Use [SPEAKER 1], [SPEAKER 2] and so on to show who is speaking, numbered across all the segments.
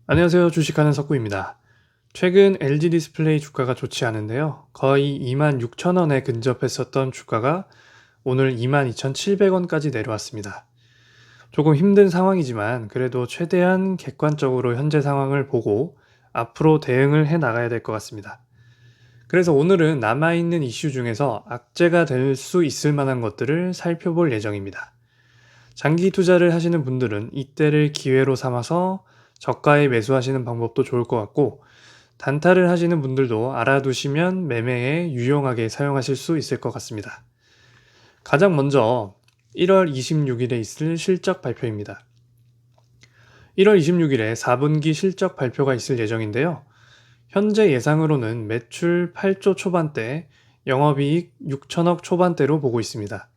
[SPEAKER 1] 안녕하세요. 주식하는 석구입니다. 최근 LG 디스플레이 주가가 좋지 않은데요. 거의 26,000원에 근접했었던 주가가 오늘 22,700원까지 내려왔습니다. 조금 힘든 상황이지만 그래도 최대한 객관적으로 현재 상황을 보고 앞으로 대응을 해 나가야 될 것 같습니다. 그래서 오늘은 남아있는 이슈 중에서 악재가 될 수 있을 만한 것들을 살펴볼 예정입니다. 장기 투자를 하시는 분들은 이때를 기회로 삼아서 저가에 매수하시는 방법도 좋을 것 같고, 단타를 하시는 분들도 알아두시면 매매에 유용하게 사용하실 수 있을 것 같습니다. 가장 먼저 1월 26일에 있을 실적 발표입니다. 1월 26일에 4분기 실적 발표가 있을 예정인데요. 현재 예상으로는 매출 8조 초반대, 영업이익 6천억 초반대로 보고 있습니다.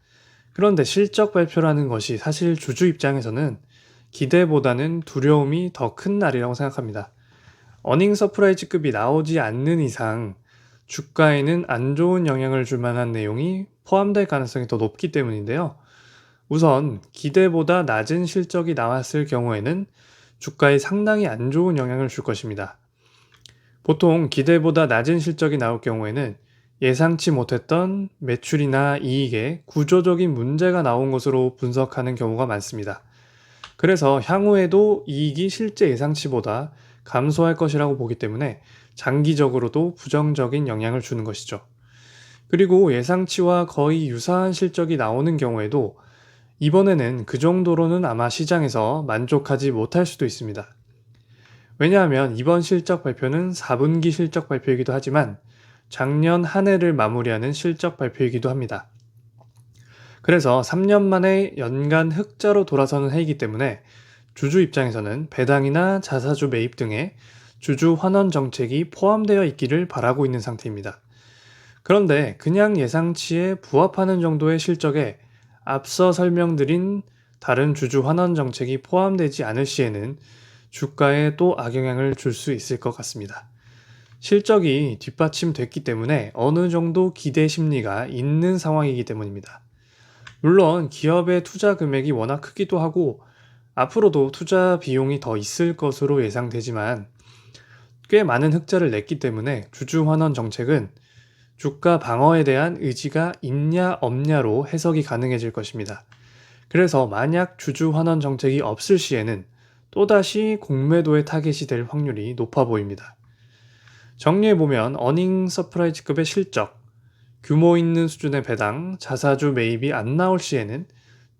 [SPEAKER 1] 그런데 실적 발표라는 것이 사실 주주 입장에서는 기대보다는 두려움이 더 큰 날이라고 생각합니다. 어닝 서프라이즈급이 나오지 않는 이상 주가에는 안 좋은 영향을 줄 만한 내용이 포함될 가능성이 더 높기 때문인데요. 우선 기대보다 낮은 실적이 나왔을 경우에는 주가에 상당히 안 좋은 영향을 줄 것입니다. 보통 기대보다 낮은 실적이 나올 경우에는 예상치 못했던 매출이나 이익에 구조적인 문제가 나온 것으로 분석하는 경우가 많습니다. 그래서 향후에도 이익이 실제 예상치보다 감소할 것이라고 보기 때문에 장기적으로도 부정적인 영향을 주는 것이죠. 그리고 예상치와 거의 유사한 실적이 나오는 경우에도 이번에는 그 정도로는 아마 시장에서 만족하지 못할 수도 있습니다. 왜냐하면 이번 실적 발표는 4분기 실적 발표이기도 하지만 작년 한 해를 마무리하는 실적 발표이기도 합니다. 그래서 3년 만에 연간 흑자로 돌아서는 해이기 때문에 주주 입장에서는 배당이나 자사주 매입 등의 주주 환원 정책이 포함되어 있기를 바라고 있는 상태입니다. 그런데 그냥 예상치에 부합하는 정도의 실적에 앞서 설명드린 다른 주주 환원 정책이 포함되지 않을 시에는 주가에 또 악영향을 줄 수 있을 것 같습니다. 실적이 뒷받침됐기 때문에 어느 정도 기대 심리가 있는 상황이기 때문입니다. 물론 기업의 투자 금액이 워낙 크기도 하고 앞으로도 투자 비용이 더 있을 것으로 예상되지만 꽤 많은 흑자를 냈기 때문에 주주 환원 정책은 주가 방어에 대한 의지가 있냐 없냐로 해석이 가능해질 것입니다. 그래서 만약 주주 환원 정책이 없을 시에는 또다시 공매도의 타겟이 될 확률이 높아 보입니다. 정리해보면 어닝 서프라이즈급의 실적, 규모 있는 수준의 배당, 자사주 매입이 안 나올 시에는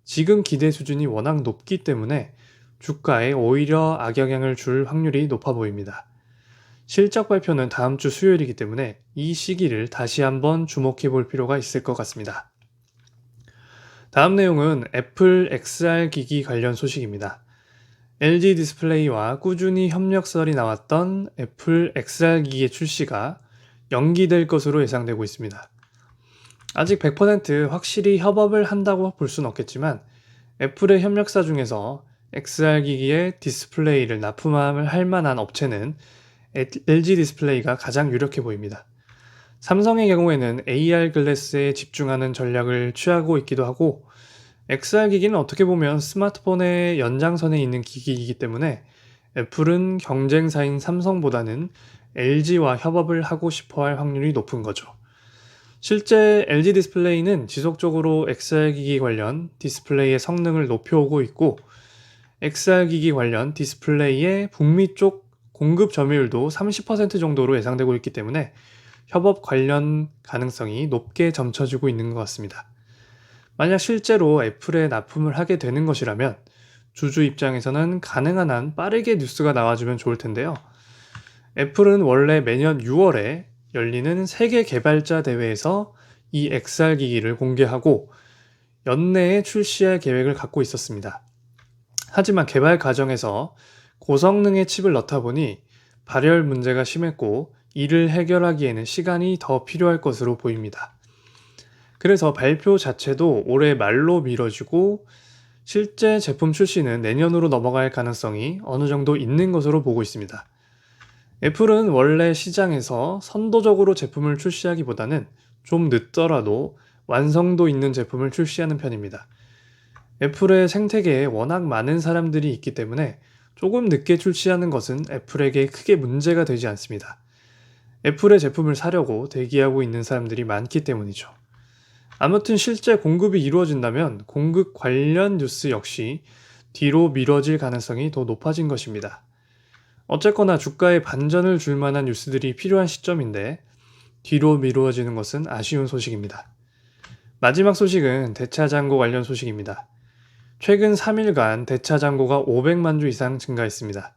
[SPEAKER 1] 지금 기대 수준이 워낙 높기 때문에 주가에 오히려 악영향을 줄 확률이 높아 보입니다. 실적 발표는 다음 주 수요일이기 때문에 이 시기를 다시 한번 주목해 볼 필요가 있을 것 같습니다. 다음 내용은 애플 XR 기기 관련 소식입니다. LG 디스플레이와 꾸준히 협력설이 나왔던 애플 XR 기기의 출시가 연기될 것으로 예상되고 있습니다. 아직 100% 확실히 협업을 한다고 볼 수는 없겠지만 애플의 협력사 중에서 XR 기기에 디스플레이를 납품을 할 만한 업체는 LG 디스플레이가 가장 유력해 보입니다. 삼성의 경우에는 AR 글래스에 집중하는 전략을 취하고 있기도 하고 XR 기기는 어떻게 보면 스마트폰의 연장선에 있는 기기이기 때문에 애플은 경쟁사인 삼성보다는 LG와 협업을 하고 싶어 할 확률이 높은 거죠. 실제 LG 디스플레이는 지속적으로 XR 기기 관련 디스플레이의 성능을 높여오고 있고 XR 기기 관련 디스플레이의 북미 쪽 공급 점유율도 30% 정도로 예상되고 있기 때문에 협업 관련 가능성이 높게 점쳐지고 있는 것 같습니다. 만약 실제로 애플에 납품을 하게 되는 것이라면 주주 입장에서는 가능한 한 빠르게 뉴스가 나와주면 좋을 텐데요. 애플은 원래 매년 6월에 열리는 세계 개발자 대회에서 이 XR 기기를 공개하고 연내에 출시할 계획을 갖고 있었습니다. 하지만 개발 과정에서 고성능의 칩을 넣다 보니 발열 문제가 심했고 이를 해결하기에는 시간이 더 필요할 것으로 보입니다. 그래서 발표 자체도 올해 말로 미뤄지고 실제 제품 출시는 내년으로 넘어갈 가능성이 어느 정도 있는 것으로 보고 있습니다. 애플은 원래 시장에서 선도적으로 제품을 출시하기보다는 좀 늦더라도 완성도 있는 제품을 출시하는 편입니다. 애플의 생태계에 워낙 많은 사람들이 있기 때문에 조금 늦게 출시하는 것은 애플에게 크게 문제가 되지 않습니다. 애플의 제품을 사려고 대기하고 있는 사람들이 많기 때문이죠. 아무튼 실제 공급이 이루어진다면 공급 관련 뉴스 역시 뒤로 미뤄질 가능성이 더 높아진 것입니다. 어쨌거나 주가에 반전을 줄 만한 뉴스들이 필요한 시점인데 뒤로 미루어지는 것은 아쉬운 소식입니다. 마지막 소식은 대차장고 관련 소식입니다. 최근 3일간 대차장고가 500만 주 이상 증가했습니다.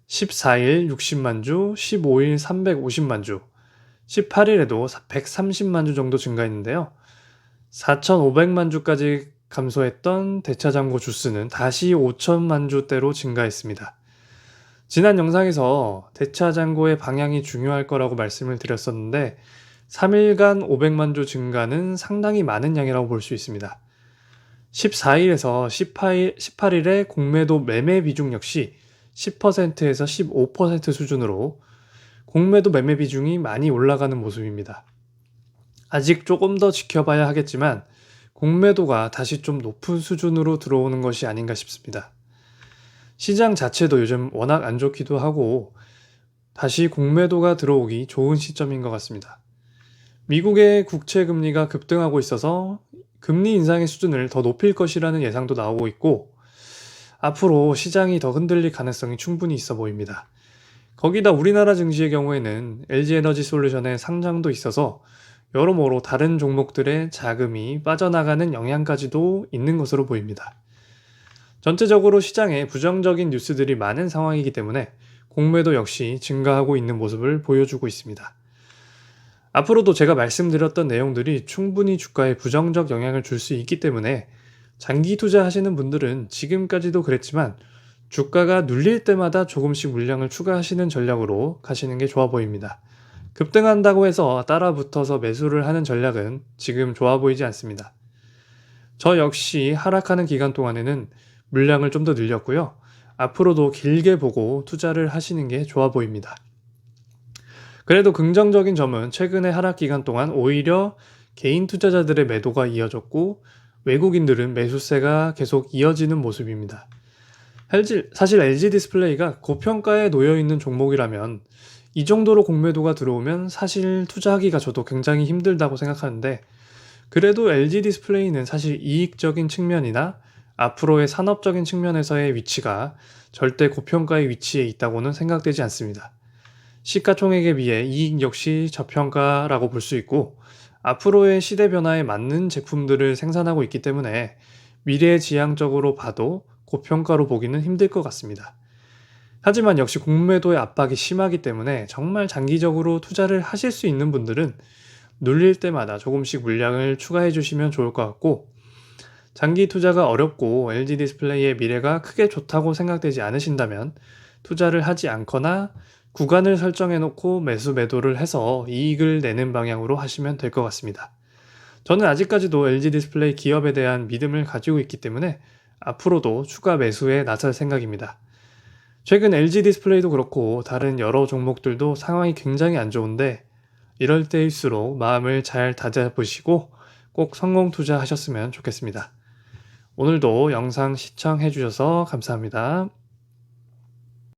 [SPEAKER 1] 14일 60만 주, 15일 350만 주, 18일에도 130만 주 정도 증가했는데요. 4,500만 주까지 감소했던 대차장고 주수는 다시 5천만 주대로 증가했습니다. 지난 영상에서 대차장고의 방향이 중요할 거라고 말씀을 드렸었는데 3일간 500만 주 증가는 상당히 많은 양이라고 볼 수 있습니다. 14일에서 18일의 공매도 매매 비중 역시 10%에서 15% 수준으로 공매도 매매 비중이 많이 올라가는 모습입니다. 아직 조금 더 지켜봐야 하겠지만 공매도가 다시 좀 높은 수준으로 들어오는 것이 아닌가 싶습니다. 시장 자체도 요즘 워낙 안 좋기도 하고 다시 공매도가 들어오기 좋은 시점인 것 같습니다. 미국의 국채 금리가 급등하고 있어서 금리 인상의 수준을 더 높일 것이라는 예상도 나오고 있고 앞으로 시장이 더 흔들릴 가능성이 충분히 있어 보입니다. 거기다 우리나라 증시의 경우에는 LG에너지솔루션의 상장도 있어서 여러모로 다른 종목들의 자금이 빠져나가는 영향까지도 있는 것으로 보입니다. 전체적으로 시장에 부정적인 뉴스들이 많은 상황이기 때문에 공매도 역시 증가하고 있는 모습을 보여주고 있습니다. 앞으로도 제가 말씀드렸던 내용들이 충분히 주가에 부정적 영향을 줄 수 있기 때문에 장기 투자하시는 분들은 지금까지도 그랬지만 주가가 눌릴 때마다 조금씩 물량을 추가하시는 전략으로 가시는 게 좋아 보입니다. 급등한다고 해서 따라 붙어서 매수를 하는 전략은 지금 좋아 보이지 않습니다. 저 역시 하락하는 기간 동안에는 물량을 좀 더 늘렸고요. 앞으로도 길게 보고 투자를 하시는 게 좋아 보입니다. 그래도 긍정적인 점은 최근의 하락 기간 동안 오히려 개인 투자자들의 매도가 이어졌고 외국인들은 매수세가 계속 이어지는 모습입니다. 사실 LG 디스플레이가 고평가에 놓여 있는 종목이라면 이 정도로 공매도가 들어오면 사실 투자하기가 저도 굉장히 힘들다고 생각하는데 그래도 LG 디스플레이는 사실 이익적인 측면이나 앞으로의 산업적인 측면에서의 위치가 절대 고평가의 위치에 있다고는 생각되지 않습니다. 시가총액에 비해 이익 역시 저평가라고 볼 수 있고 앞으로의 시대 변화에 맞는 제품들을 생산하고 있기 때문에 미래지향적으로 봐도 고평가로 보기는 힘들 것 같습니다. 하지만 역시 공매도의 압박이 심하기 때문에 정말 장기적으로 투자를 하실 수 있는 분들은 눌릴 때마다 조금씩 물량을 추가해 주시면 좋을 것 같고 장기 투자가 어렵고 LG 디스플레이의 미래가 크게 좋다고 생각되지 않으신다면 투자를 하지 않거나 구간을 설정해 놓고 매도를 해서 이익을 내는 방향으로 하시면 될 것 같습니다. 저는 아직까지도 LG 디스플레이 기업에 대한 믿음을 가지고 있기 때문에 앞으로도 추가 매수에 나설 생각입니다. 최근 LG 디스플레이도 그렇고 다른 여러 종목들도 상황이 굉장히 안 좋은데 이럴 때일수록 마음을 잘 다잡으시고 꼭 성공 투자하셨으면 좋겠습니다. 오늘도 영상 시청해 주셔서 감사합니다.